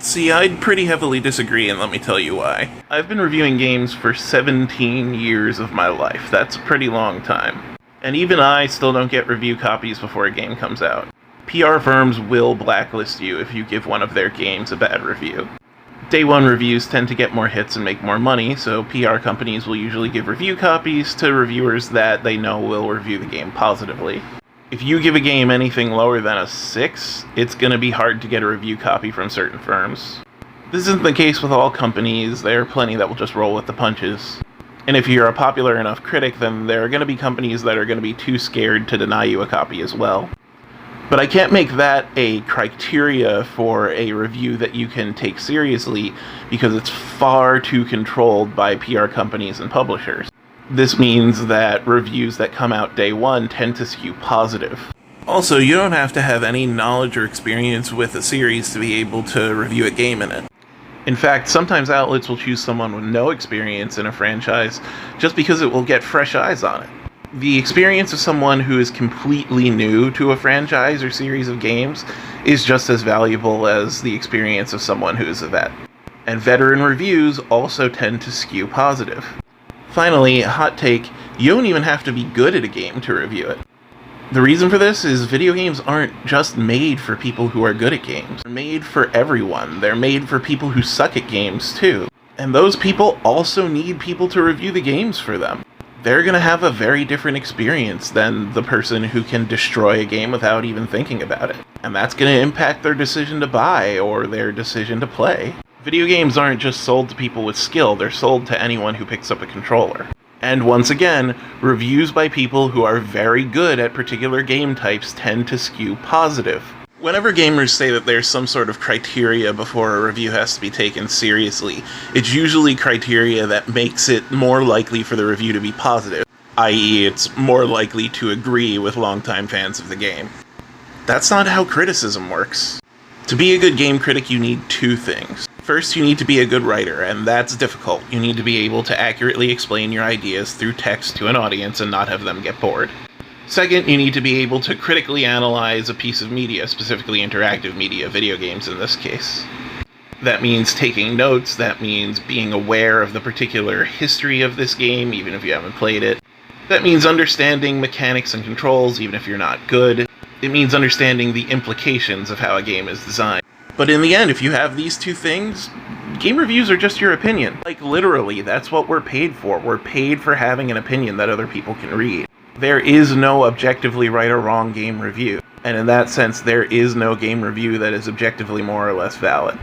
See, I'd pretty heavily disagree, and let me tell you why. I've been reviewing games for 17 years of my life. That's a pretty long time. And even I still don't get review copies before a game comes out. PR firms will blacklist you if you give one of their games a bad review. Day one reviews tend to get more hits and make more money, so PR companies will usually give review copies to reviewers that they know will review the game positively. If you give a game anything lower than a 6, it's going to be hard to get a review copy from certain firms. This isn't the case with all companies. There are plenty that will just roll with the punches. And if you're a popular enough critic, then there are going to be companies that are going to be too scared to deny you a copy as well. But I can't make that a criteria for a review that you can take seriously because it's far too controlled by PR companies and publishers. This means that reviews that come out day one tend to skew positive. Also, you don't have to have any knowledge or experience with a series to be able to review a game in it. In fact, sometimes outlets will choose someone with no experience in a franchise just because it will get fresh eyes on it. The experience of someone who is completely new to a franchise or series of games is just as valuable as the experience of someone who is a vet. And veteran reviews also tend to skew positive. Finally, hot take, you don't even have to be good at a game to review it. The reason for this is video games aren't just made for people who are good at games. They're made for everyone. They're made for people who suck at games too. And those people also need people to review the games for them. They're going to have a very different experience than the person who can destroy a game without even thinking about it. And that's going to impact their decision to buy or their decision to play. Video games aren't just sold to people with skill, they're sold to anyone who picks up a controller. And once again, reviews by people who are very good at particular game types tend to skew positive. Whenever gamers say that there's some sort of criteria before a review has to be taken seriously, it's usually criteria that makes it more likely for the review to be positive, i.e. it's more likely to agree with longtime fans of the game. That's not how criticism works. To be a good game critic, you need two things. First, you need to be a good writer, and that's difficult. You need to be able to accurately explain your ideas through text to an audience and not have them get bored. Second, you need to be able to critically analyze a piece of media, specifically interactive media, video games in this case. That means taking notes, that means being aware of the particular history of this game, even if you haven't played it. That means understanding mechanics and controls, even if you're not good. It means understanding the implications of how a game is designed. But in the end, if you have these two things, game reviews are just your opinion. Like, literally, that's what we're paid for. We're paid for having an opinion that other people can read. There is no objectively right or wrong game review. And in that sense, there is no game review that is objectively more or less valid.